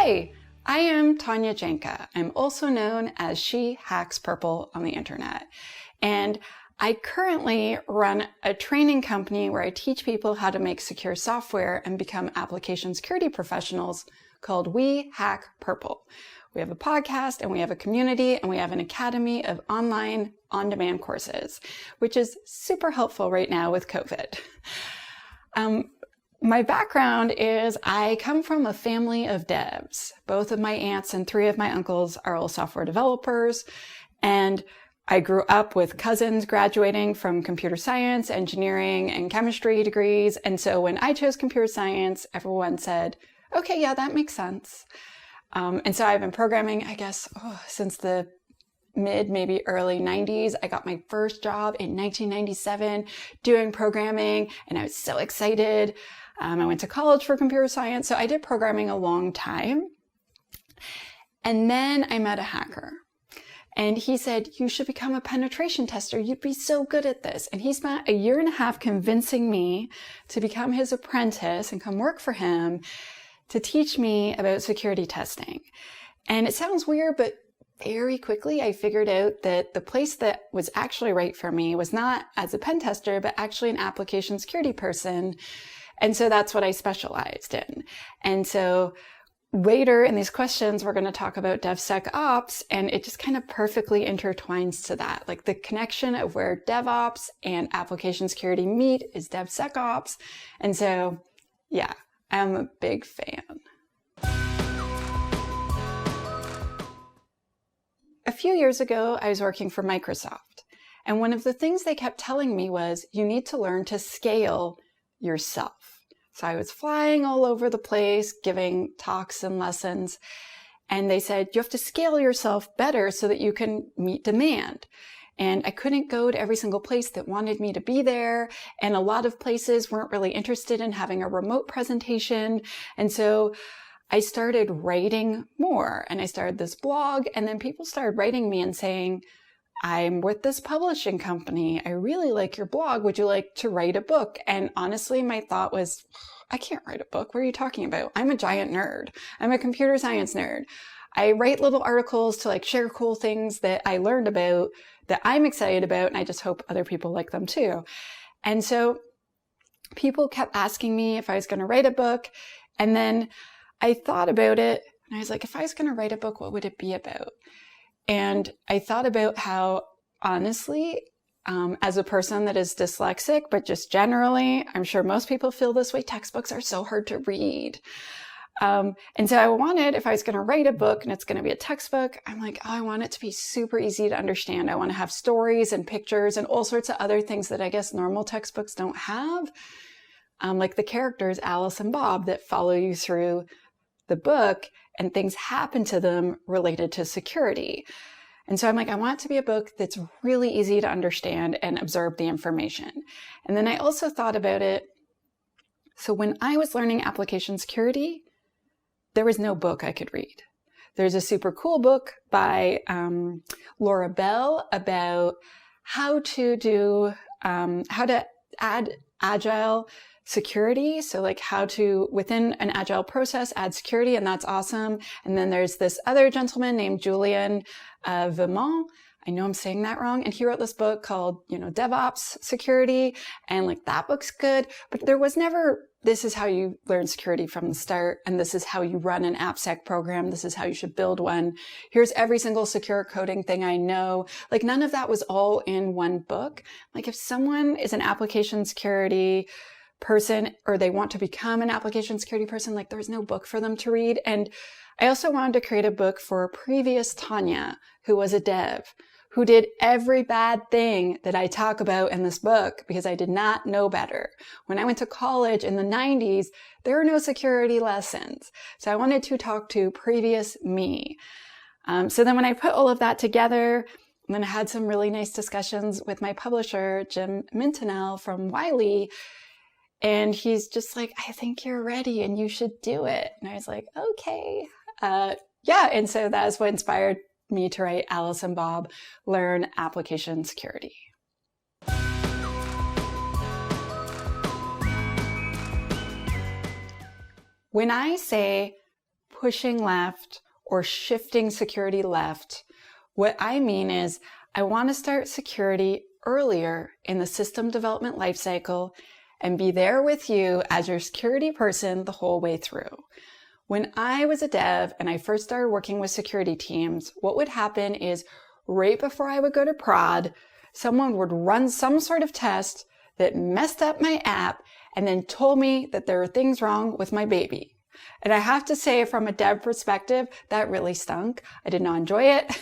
Hi, I am Tanya Janca. I'm also known as She Hacks Purple on the internet. And I currently run a training company where I teach people how to make secure software and become application security professionals called We Hack Purple. We have a podcast and we have a community and we have an academy of online on-demand courses, which is super helpful right now with COVID. My background is I come from a family of devs. Both of my aunts and 3 of my uncles are all software developers. And I grew up with cousins graduating from computer science, engineering, and chemistry degrees. And so when I chose computer science, everyone said, okay, yeah, that makes sense. And so I've been programming, I guess, since the maybe early 90s. I got my first job in 1997 doing programming, and I was so excited. I went to college for computer science, so I did programming a long time. And then I met a hacker. And he said, you should become a penetration tester. You'd be so good at this. And he spent 1.5 years convincing me to become his apprentice and come work for him to teach me about security testing. And it sounds weird, but very quickly I figured out that the place that was actually right for me was not as a pen tester, but actually an application security person. And so that's what I specialized in. And so later in these questions, we're going to talk about DevSecOps, and it just kind of perfectly intertwines to that. Like the connection of where DevOps and application security meet is DevSecOps. And so, yeah, I'm a big fan. A few years ago, I was working for Microsoft. And one of the things they kept telling me was, you need to learn to scale yourself. So I was flying all over the place, giving talks and lessons. And they said, you have to scale yourself better so that you can meet demand. And I couldn't go to every single place that wanted me to be there. And a lot of places weren't really interested in having a remote presentation. And so I started writing more, and I started this blog, and then people started writing me and saying, I'm with this publishing company. I really like your blog. Would you like to write a book? And honestly, my thought was, I can't write a book. What are you talking about? I'm a giant nerd. I'm a computer science nerd. I write little articles to share cool things that I learned about that I'm excited about. And I just hope other people like them too. And so people kept asking me if I was going to write a book. And then I thought about it and I was like, if I was going to write a book, what would it be about? And I thought about how, honestly, as a person that is dyslexic, but just generally, I'm sure most people feel this way, textbooks are so hard to read. And so I wanted, if I was going to write a book and it's going to be a textbook, I'm like, I want it to be super easy to understand. I want to have stories and pictures and all sorts of other things that I guess normal textbooks don't have. Like the characters, Alice and Bob, that follow you through the book, and things happen to them related to security. And so I'm like, I want it to be a book that's really easy to understand and absorb the information. And then I also thought about it. So when I was learning application security, there was no book I could read. There's a super cool book by Laura Bell about how to add agile security. So how to, within an agile process, add security, and that's awesome. And then there's this other gentleman named Julian Vimont. I know I'm saying that wrong. And he wrote this book called, DevOps Security. And that book's good, but there was never, this is how you learn security from the start. And this is how you run an AppSec program. This is how you should build one. Here's every single secure coding thing I know. None of that was all in one book. If someone is an application security person or they want to become an application security person, there's no book for them to read. And I also wanted to create a book for a previous Tanya who was a dev, who did every bad thing that I talk about in this book because I did not know better. When I went to college in the 90s, there were no security lessons. So I wanted to talk to previous me. So then when I put all of that together, and then I had some really nice discussions with my publisher, Jim Mintonell from Wiley. And he's just like, I think you're ready and you should do it. And I was like, okay. And so that is what inspired me to write Alice and Bob Learn Application Security. When I say pushing left or shifting security left, what I mean is I want to start security earlier in the system development lifecycle and be there with you as your security person the whole way through. When I was a dev and I first started working with security teams, what would happen is right before I would go to prod, someone would run some sort of test that messed up my app and then told me that there were things wrong with my baby. And I have to say, from a dev perspective, that really stunk. I did not enjoy it.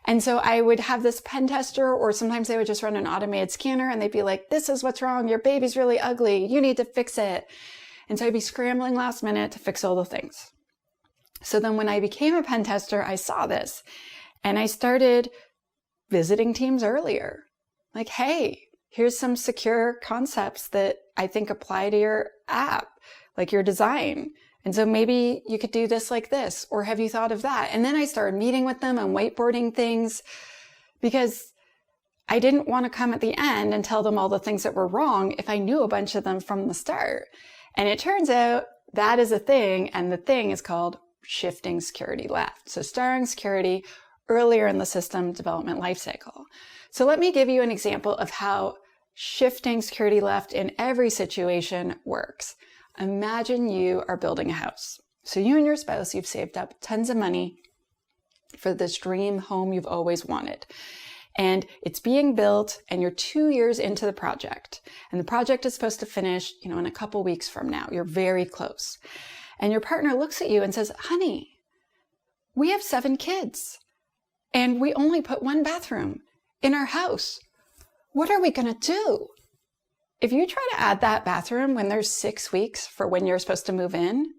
And so I would have this pen tester, or sometimes they would just run an automated scanner and they'd be like, this is what's wrong. Your baby's really ugly. You need to fix it. And so I'd be scrambling last minute to fix all the things. So then when I became a pen tester, I saw this and I started visiting teams earlier. Like, hey, here's some secure concepts that I think apply to your app, like your design. And so maybe you could do this like this, or have you thought of that? And then I started meeting with them and whiteboarding things because I didn't want to come at the end and tell them all the things that were wrong if I knew a bunch of them from the start. And it turns out that is a thing, and the thing is called shifting security left. So starting security earlier in the system development lifecycle. So let me give you an example of how shifting security left in every situation works. Imagine you are building a house. So you and your spouse, you've saved up tons of money for this dream home you've always wanted. And it's being built and you're 2 years into the project. And the project is supposed to finish, in a couple weeks from now. You're very close. And your partner looks at you and says, honey, we have 7 kids and we only put 1 bathroom in our house. What are we going to do? If you try to add that bathroom when there's 6 weeks for when you're supposed to move in,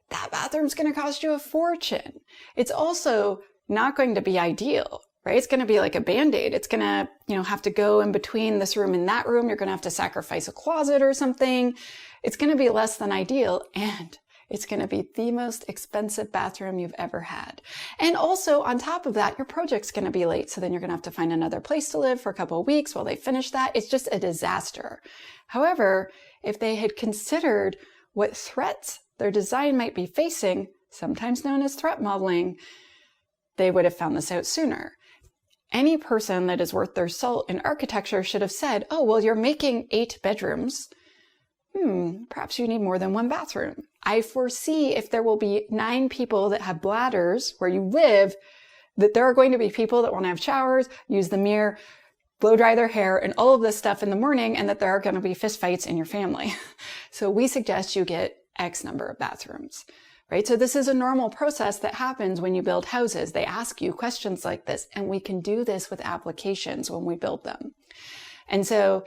that bathroom's going to cost you a fortune. It's also not going to be ideal, right? It's going to be like a Band-Aid. It's going to, have to go in between this room and that room. You're going to have to sacrifice a closet or something. It's going to be less than ideal, and it's going to be the most expensive bathroom you've ever had. And also on top of that, your project's going to be late. So then you're going to have to find another place to live for a couple of weeks while they finish that. It's just a disaster. However, if they had considered what threats their design might be facing, sometimes known as threat modeling, they would have found this out sooner. Any person that is worth their salt in architecture should have said, oh, well, you're making 8 bedrooms. Perhaps you need more than 1 bathroom. I foresee if there will be 9 people that have bladders where you live, that there are going to be people that want to have showers, use the mirror, blow dry their hair, and all of this stuff in the morning, and that there are going to be fist fights in your family. So we suggest you get X number of bathrooms, right? So this is a normal process that happens when you build houses. They ask you questions like this, and we can do this with applications when we build them. And so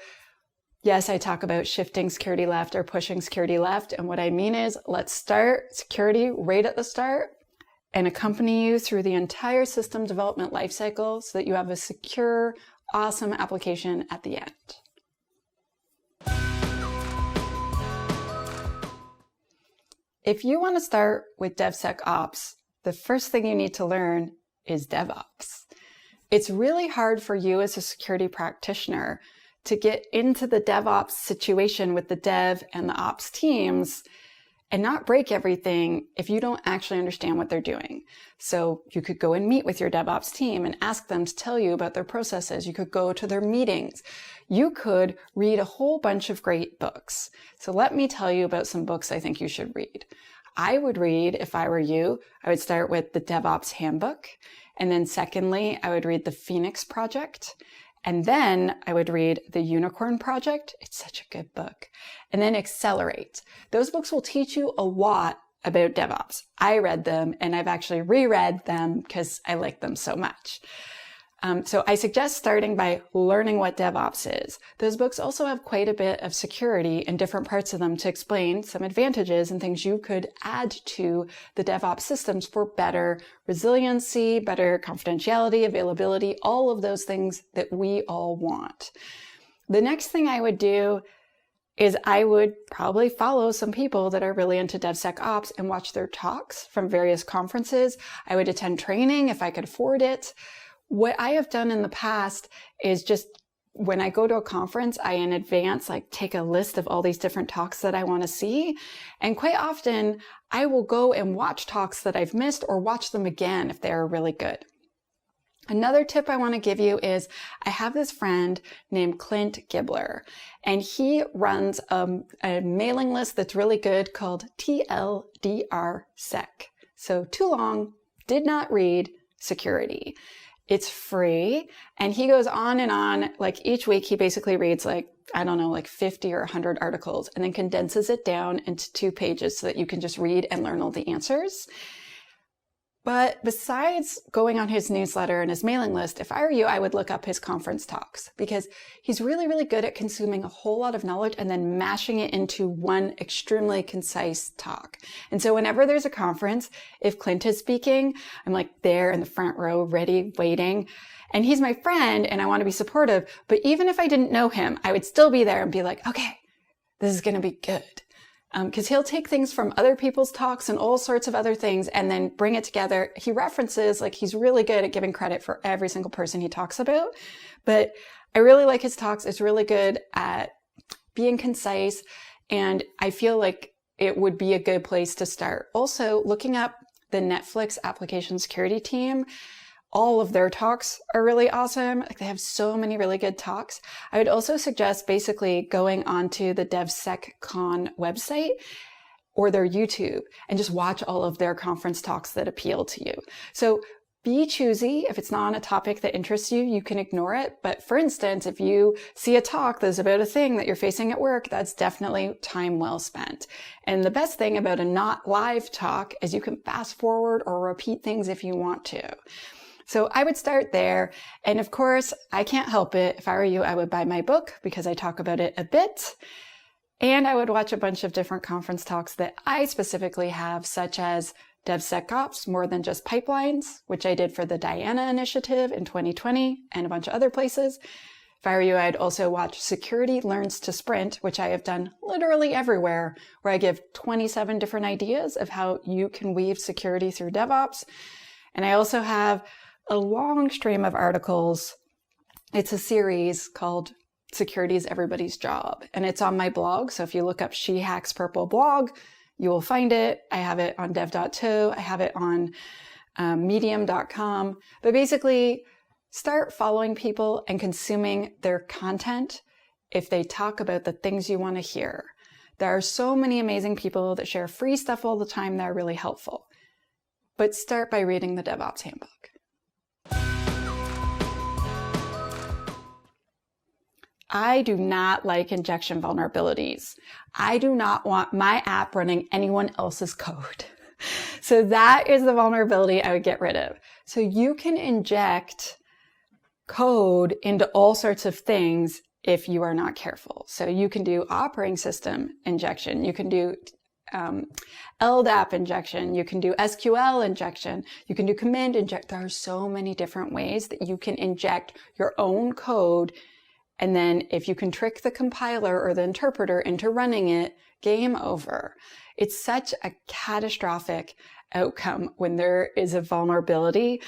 yes, I talk about shifting security left or pushing security left. And what I mean is, let's start security right at the start and accompany you through the entire system development lifecycle so that you have a secure, awesome application at the end. If you want to start with DevSecOps, the first thing you need to learn is DevOps. It's really hard for you as a security practitioner to get into the DevOps situation with the dev and the ops teams and not break everything if you don't actually understand what they're doing. So you could go and meet with your DevOps team and ask them to tell you about their processes. You could go to their meetings. You could read a whole bunch of great books. So let me tell you about some books I think you should read. I would read, if I were you, I would start with the DevOps Handbook. And then secondly, I would read the Phoenix Project. And then I would read The Unicorn Project. It's such a good book. And then Accelerate. Those books will teach you a lot about DevOps. I read them and I've actually reread them because I like them so much. So I suggest starting by learning what DevOps is. Those books also have quite a bit of security in different parts of them to explain some advantages and things you could add to the DevOps systems for better resiliency, better confidentiality, availability, all of those things that we all want. The next thing I would do is I would probably follow some people that are really into DevSecOps and watch their talks from various conferences. I would attend training if I could afford it. What I have done in the past is just when I go to a conference, I in advance take a list of all these different talks that I want to see. And quite often I will go and watch talks that I've missed or watch them again if they're really good. Another tip I want to give you is I have this friend named Clint Gibbler, and he runs a mailing list that's really good called TLDRSec. So too long, did not read security. It's free, and he goes on and on. Each week he basically reads 50 or 100 articles and then condenses it down into 2 pages so that you can just read and learn all the answers. But besides going on his newsletter and his mailing list, if I were you, I would look up his conference talks, because he's really, really good at consuming a whole lot of knowledge and then mashing it into one extremely concise talk. And so whenever there's a conference, if Clint is speaking, I'm there in the front row, ready, waiting. And he's my friend and I want to be supportive. But even if I didn't know him, I would still be there and be okay, this is going to be good. Because he'll take things from other people's talks and all sorts of other things and then bring it together. He references, he's really good at giving credit for every single person he talks about. But I really like his talks. It's really good at being concise. And I feel like it would be a good place to start. Also, looking up the Netflix application security team, all of their talks are really awesome. They have so many really good talks. I would also suggest basically going onto the DevSecCon website or their YouTube and just watch all of their conference talks that appeal to you. So be choosy. If it's not on a topic that interests you, you can ignore it. But for instance, if you see a talk that's about a thing that you're facing at work, that's definitely time well spent. And the best thing about a not live talk is you can fast forward or repeat things if you want to. So I would start there. And of course, I can't help it. If I were you, I would buy my book because I talk about it a bit. And I would watch a bunch of different conference talks that I specifically have, such as DevSecOps, More Than Just Pipelines, which I did for the Diana Initiative in 2020 and a bunch of other places. If I were you, I'd also watch Security Learns to Sprint, which I have done literally everywhere, where I give 27 different ideas of how you can weave security through DevOps. And I also have a long stream of articles. It's a series called Security is Everybody's Job, and it's on my blog. So if you look up She Hacks Purple blog, you will find it. I have it on dev.to. I have it on medium.com. But basically, start following people and consuming their content if they talk about the things you want to hear. There are so many amazing people that share free stuff all the time that are really helpful. But start by reading the DevOps Handbook. I do not like injection vulnerabilities. I do not want my app running anyone else's code. So that is the vulnerability I would get rid of. So you can inject code into all sorts of things if you are not careful. So you can do operating system injection. You can do LDAP injection. You can do SQL injection. You can do command inject. There are so many different ways that you can inject your own code. And then if you can trick the compiler or the interpreter into running it, game over. It's such a catastrophic outcome when there is a vulnerability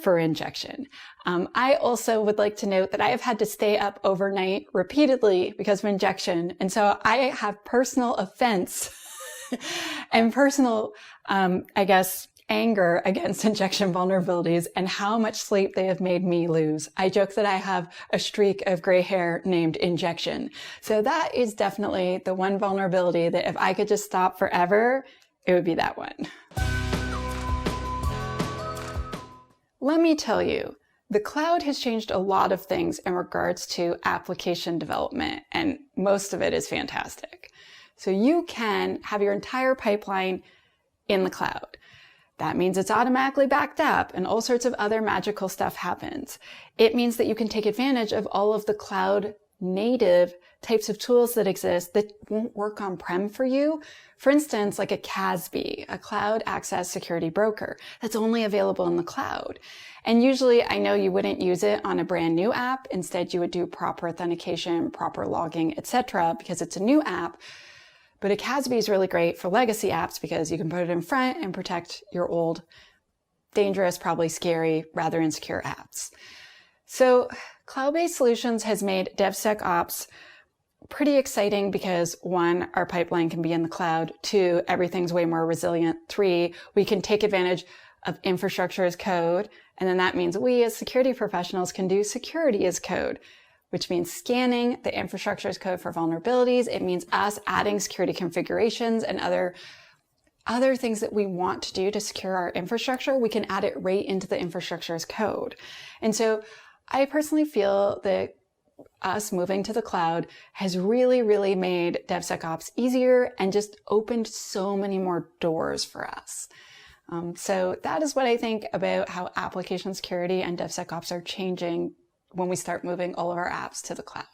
for injection. I also would like to note that I have had to stay up overnight repeatedly because of injection. And so I have personal offense and personal, anger against injection vulnerabilities and how much sleep they have made me lose. I joke that I have a streak of gray hair named injection. So that is definitely the one vulnerability that if I could just stop forever, it would be that one. Let me tell you, the cloud has changed a lot of things in regards to application development, and most of it is fantastic. So you can have your entire pipeline in the cloud. That means it's automatically backed up and all sorts of other magical stuff happens. It means that you can take advantage of all of the cloud native types of tools that exist that won't work on-prem for you. For instance, like a CASB, a Cloud Access Security Broker, that's only available in the cloud. And usually I know you wouldn't use it on a brand new app. Instead, you would do proper authentication, proper logging, etc., because it's a new app. But a CASB is really great for legacy apps because you can put it in front and protect your old, dangerous, probably scary, rather insecure apps. So Cloud-based solutions has made DevSecOps pretty exciting because 1, our pipeline can be in the cloud. 2, everything's way more resilient. 3, we can take advantage of infrastructure as code. And then that means we as security professionals can do security as code, which means scanning the infrastructure as code for vulnerabilities. It means us adding security configurations and other things that we want to do to secure our infrastructure. We can add it right into the infrastructure as code. And so I personally feel that us moving to the cloud has really, really made DevSecOps easier and just opened so many more doors for us. So that is what I think about how application security and DevSecOps are changing when we start moving all of our apps to the cloud.